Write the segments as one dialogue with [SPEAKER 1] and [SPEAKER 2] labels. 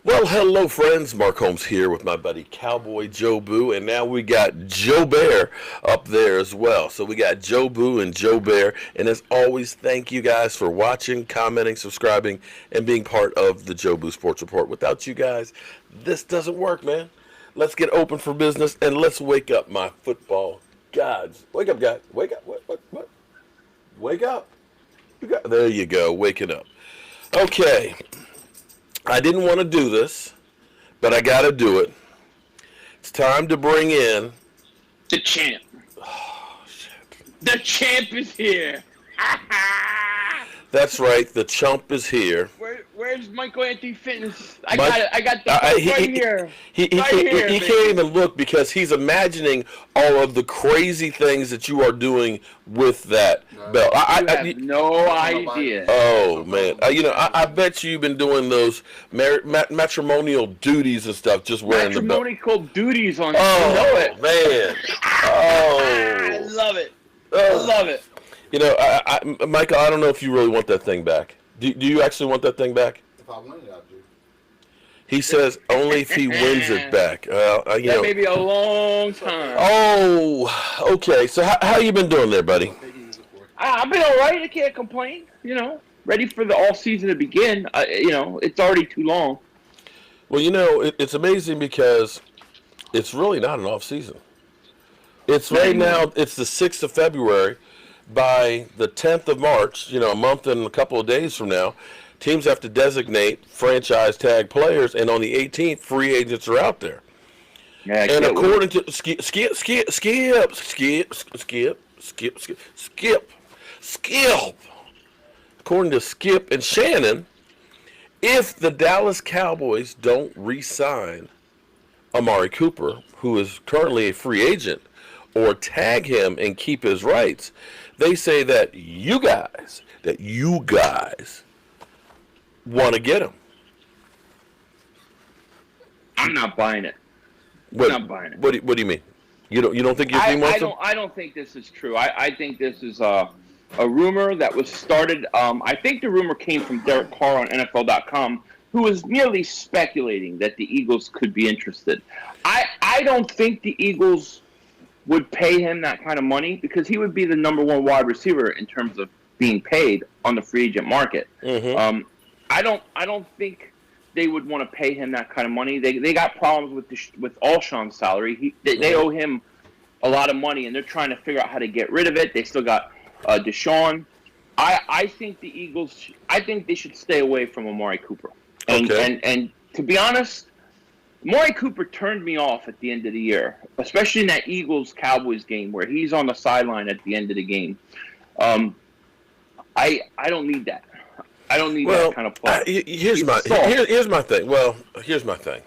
[SPEAKER 1] Well, hello, friends. Mark Holmes here with my buddy Cowboy Joe Boo, and now we got Joe Bear up there as well. So we got Joe Boo and Joe Bear, and as always, thank you guys for watching, commenting, subscribing, and being part of the Joe Boo Sports Report. Without you guys, this doesn't work, man. Let's get open for business, and let's wake up, my football gods. Wake up, guys. Wake up. What? Wake up. There you go, waking up. Okay. I didn't want to do this, but I got to do it. It's time to bring in
[SPEAKER 2] the champ.
[SPEAKER 1] Oh, shit.
[SPEAKER 2] The champ is here.
[SPEAKER 1] That's right. The chump is here.
[SPEAKER 2] Where's Michael Anthony Fitness? I got it. I got the right here.
[SPEAKER 1] He can't even look because he's imagining all of the crazy things that you are doing with that belt.
[SPEAKER 2] I have no idea.
[SPEAKER 1] Oh man, I bet you've been doing those matrimonial duties and stuff, just wearing the belt.
[SPEAKER 2] Matrimonial duties on.
[SPEAKER 1] Oh,
[SPEAKER 2] you know it,
[SPEAKER 1] man. Oh,
[SPEAKER 2] I love it. I love it.
[SPEAKER 1] Michael, I don't know if you really want that thing back. Do you actually want that thing back?
[SPEAKER 3] If I win it, I do.
[SPEAKER 1] He says only if he wins it back.
[SPEAKER 2] That may be a long time.
[SPEAKER 1] Oh, okay. So how you been doing there, buddy?
[SPEAKER 2] I've been all right. I can't complain. Ready for the off season to begin. It's already too long.
[SPEAKER 1] Well, it's amazing because it's really not an off season. It's right now. It's the 6th of February. By the 10th of March, a month and a couple of days from now, teams have to designate franchise tag players, and on the 18th, free agents are out there.
[SPEAKER 2] Yeah,
[SPEAKER 1] and according to Skip, according to Skip and Shannon, if the Dallas Cowboys don't re-sign Amari Cooper, who is currently a free agent, or tag him and keep his rights, they say that you guys want to get him.
[SPEAKER 2] I'm not buying it.
[SPEAKER 1] What,
[SPEAKER 2] I'm not buying it.
[SPEAKER 1] What do you mean? You don't think your team wants him?
[SPEAKER 2] I don't think this is true. I think this is a rumor that was started. I think the rumor came from Derek Carr on NFL.com, who was merely speculating that the Eagles could be interested. I don't think the Eagles would pay him that kind of money because he would be the number one wide receiver in terms of being paid on the free agent market.
[SPEAKER 1] Mm-hmm.
[SPEAKER 2] I don't think they would want to pay him that kind of money. They got problems with Alshon's salary. They owe him a lot of money, and they're trying to figure out how to get rid of it. They still got Deshaun. I think the Eagles. I think they should stay away from Amari Cooper. And to be honest, Amari Cooper turned me off at the end of the year, especially in that Eagles-Cowboys game where he's on the sideline at the end of the game. I don't need that. I don't need that kind of play.
[SPEAKER 1] Here's my thing. Well, here's my thing.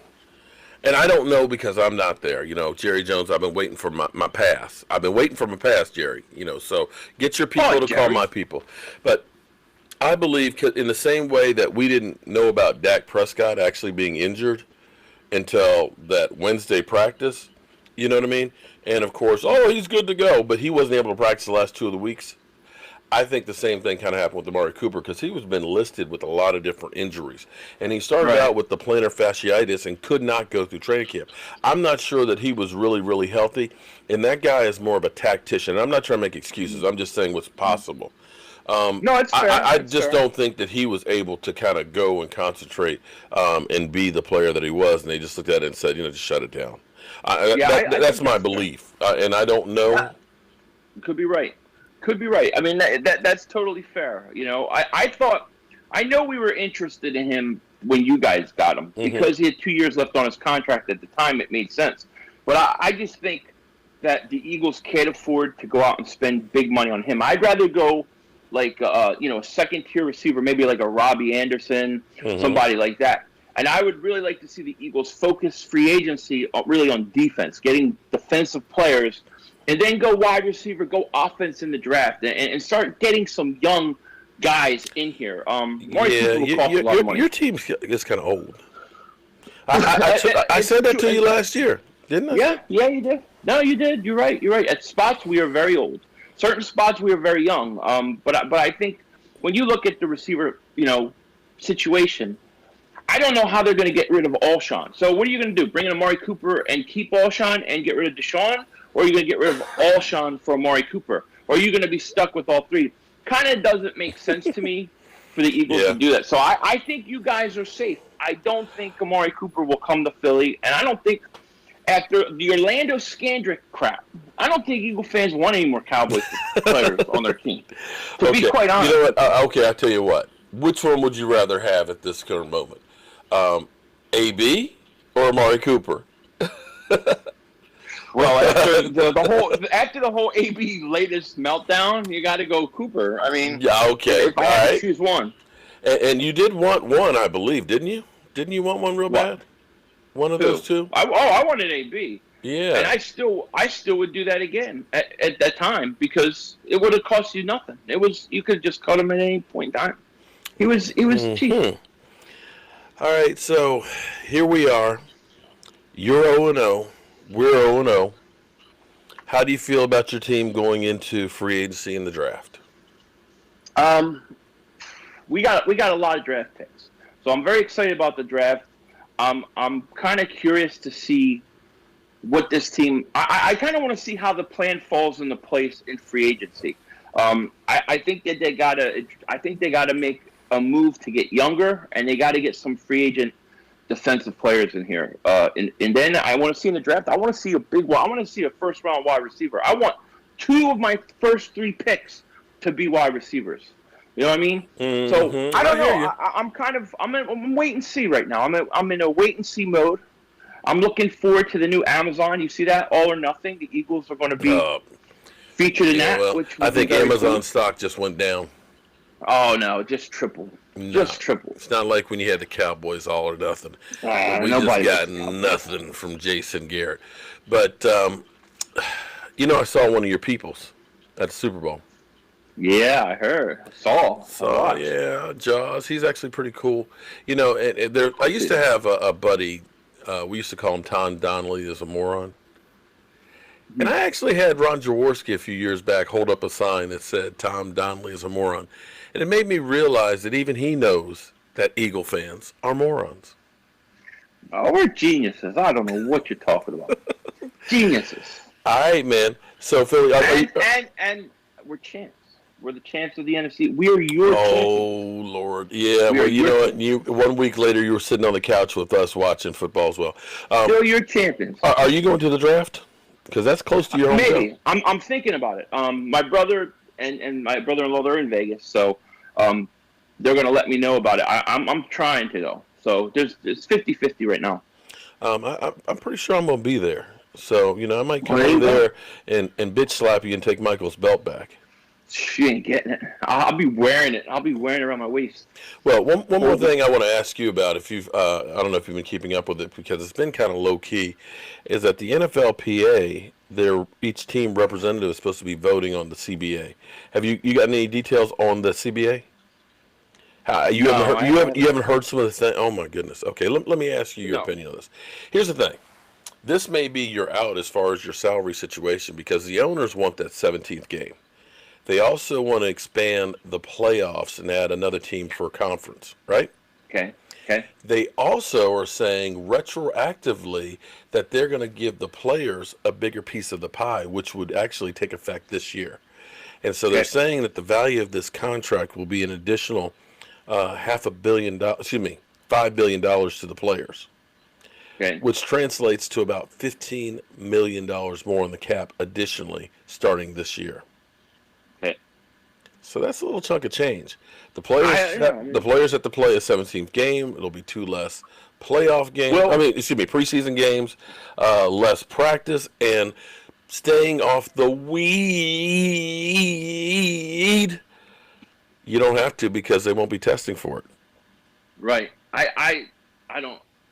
[SPEAKER 1] And I don't know because I'm not there. Jerry Jones, I've been waiting for my pass. I've been waiting for my pass, Jerry. So get your people to call my people. But I believe in the same way that we didn't know about Dak Prescott actually being injured until that Wednesday practice, you know what I mean? And of course, he's good to go, but he wasn't able to practice the last 2 of the weeks. I think the same thing kind of happened with Amari Cooper because he was been listed with a lot of different injuries. And he started out with the plantar fasciitis and could not go through training camp. I'm not sure that he was really, really healthy. And that guy is more of a tactician. I'm not trying to make excuses. I'm just saying what's possible.
[SPEAKER 2] No, it's fair.
[SPEAKER 1] I just don't think that he was able to kind of go and concentrate and be the player that he was. And they just looked at it and said, just shut it down. That's my belief. And I don't know.
[SPEAKER 2] Yeah. Could be right. I mean, that's totally fair. I know we were interested in him when you guys got him because he had 2 years left on his contract at the time. It made sense. But I just think that the Eagles can't afford to go out and spend big money on him. I'd rather go like, a second-tier receiver, maybe like a Robbie Anderson, somebody like that. And I would really like to see the Eagles focus free agency really on defense, getting defensive players, and then go wide receiver, go offense in the draft, and start getting some young guys in here.
[SPEAKER 1] Your team is kind of old. I said that to you last year, didn't I?
[SPEAKER 2] Yeah, you did. No, you did. You're right. At spots, we are very old. Certain spots, we are very young. But I think when you look at the receiver, situation, I don't know how they're going to get rid of Alshon. So what are you going to do? Bring in Amari Cooper and keep Alshon and get rid of Deshaun? Or are you going to get rid of Alshon for Amari Cooper? Or are you going to be stuck with all three? Kind of doesn't make sense to me for the Eagles to do that. So I think you guys are safe. I don't think Amari Cooper will come to Philly. And I don't think after the Orlando Scandrick crap, I don't think Eagle fans want any more Cowboys players on their team. To be quite honest.
[SPEAKER 1] You know what? I'll tell you what. Which one would you rather have at this current moment? AB or Amari Cooper?
[SPEAKER 2] Well, after the whole AB latest meltdown, you got to go Cooper. I mean,
[SPEAKER 1] yeah, okay.
[SPEAKER 2] If I had to choose one,
[SPEAKER 1] and you did want one, I believe, didn't you? Didn't you want one real bad? One of those two?
[SPEAKER 2] I wanted AB.
[SPEAKER 1] Yeah.
[SPEAKER 2] And I still would do that again at that time because it would have cost you nothing. You could just cut him at any point in time. He was cheap.
[SPEAKER 1] All right, so here we are. You're 0-0. We're 0-0. How do you feel about your team going into free agency and the draft?
[SPEAKER 2] We got a lot of draft picks, so I'm very excited about the draft. I'm kind of curious to see what this team. I kind of want to see how the plan falls into place in free agency. I think that they gotta make a move to get younger, and they got to get some free agent defensive players in here. And then I want to see in the draft, I want to see a big one. I want to see a first-round wide receiver. I want 2 of my first 3 picks to be wide receivers. You know what I mean? Mm-hmm. So I don't know. I'm wait and see right now. I'm in a wait and see mode. I'm looking forward to the new Amazon. You see that? All or Nothing. The Eagles are going to be featured in that.
[SPEAKER 1] Well,
[SPEAKER 2] which
[SPEAKER 1] I think Amazon stock just went down.
[SPEAKER 2] Oh no, just tripled.
[SPEAKER 1] No,
[SPEAKER 2] just tripled.
[SPEAKER 1] It's not like when you had the Cowboys All or Nothing. We just got nothing from Jason Garrett. But I saw one of your peoples at the Super Bowl.
[SPEAKER 2] Yeah, I heard. I saw.
[SPEAKER 1] Yeah, Jaws. He's actually pretty cool. I used to have a buddy. We used to call him Tom Donnelly as a moron. And I actually had Ron Jaworski a few years back hold up a sign that said Tom Donnelly is a moron. And it made me realize that even he knows that Eagle fans are morons.
[SPEAKER 2] Oh, we're geniuses. I don't know what you're talking about. Geniuses.
[SPEAKER 1] All right, man. So, Philly.
[SPEAKER 2] And we're champs. We're the champs of the NFC. We are your champions.
[SPEAKER 1] Oh, Lord. Yeah, well, you know what? 1 week later, you were sitting on the couch with us watching football as well.
[SPEAKER 2] Still your champions.
[SPEAKER 1] Are you going to the draft? Because that's close to your home.
[SPEAKER 2] Maybe. I'm thinking about it. My brother and my brother-in-law, they're in Vegas, so they're going to let me know about it. I'm trying to, though. So it's 50-50 right now.
[SPEAKER 1] I'm pretty sure I'm going to be there. So, I might come in there and bitch slap you and take Michael's belt back.
[SPEAKER 2] She ain't getting it. I'll be wearing it. I'll be wearing it around my waist.
[SPEAKER 1] Well, one more thing I want to ask you about, if you've, I don't know if you've been keeping up with it because it's been kind of low key, is that the NFLPA, each team representative is supposed to be voting on the CBA. Have you got any details on the CBA? You haven't heard some of the things? Oh my goodness. Okay, let me ask you your opinion on this. Here's the thing. This may be your out as far as your salary situation because the owners want that 17th game. They also want to expand the playoffs and add another team for a conference, right?
[SPEAKER 2] Okay.
[SPEAKER 1] They also are saying retroactively that they're going to give the players a bigger piece of the pie, which would actually take effect this year. And so they're saying that the value of this contract will be an additional $5 billion to the players, which translates to about $15 million more on the cap additionally starting this year. So that's a little chunk of change. The players have to play a 17th game. It'll be 2 less playoff games. Preseason games, less practice, and staying off the weed. You don't have to because they won't be testing for it.
[SPEAKER 2] Right. I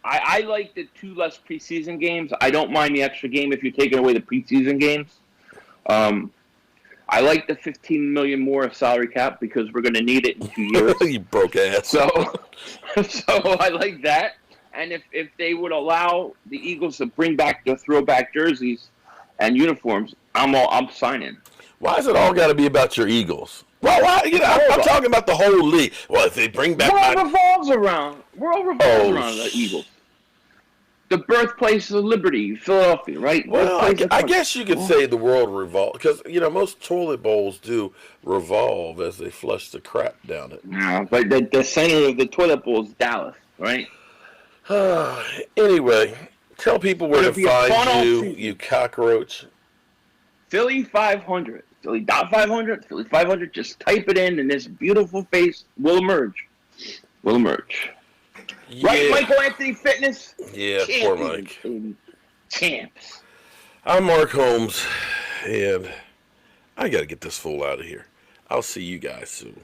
[SPEAKER 2] like the 2 less preseason games. I don't mind the extra game if you're taking away the preseason games. I like the $15 million more of salary cap because we're going to need it in 2 years.
[SPEAKER 1] You broke ass.
[SPEAKER 2] So I like that. And if they would allow the Eagles to bring back the throwback jerseys and uniforms, I'm signing.
[SPEAKER 1] Why is it all got to be about your Eagles? Well, I'm talking about the whole league. Well, if they bring back
[SPEAKER 2] revolves around. World revolves around the Eagles. The birthplace of liberty, Philadelphia, right?
[SPEAKER 1] Well, I guess you could say the world revolves because most toilet bowls do revolve as they flush the crap down it.
[SPEAKER 2] No, but the center of the toilet bowl is Dallas, right?
[SPEAKER 1] Anyway, tell people where to find you, you cockroach.
[SPEAKER 2] Philly.500, Philly.500, Philly.500. Just type it in, and this beautiful face will emerge. Will emerge.
[SPEAKER 1] Yeah.
[SPEAKER 2] Right, Michael Anthony Fitness?
[SPEAKER 1] Yeah, poor Mike.
[SPEAKER 2] Champs.
[SPEAKER 1] I'm Mark Holmes, and I got to get this fool out of here. I'll see you guys soon.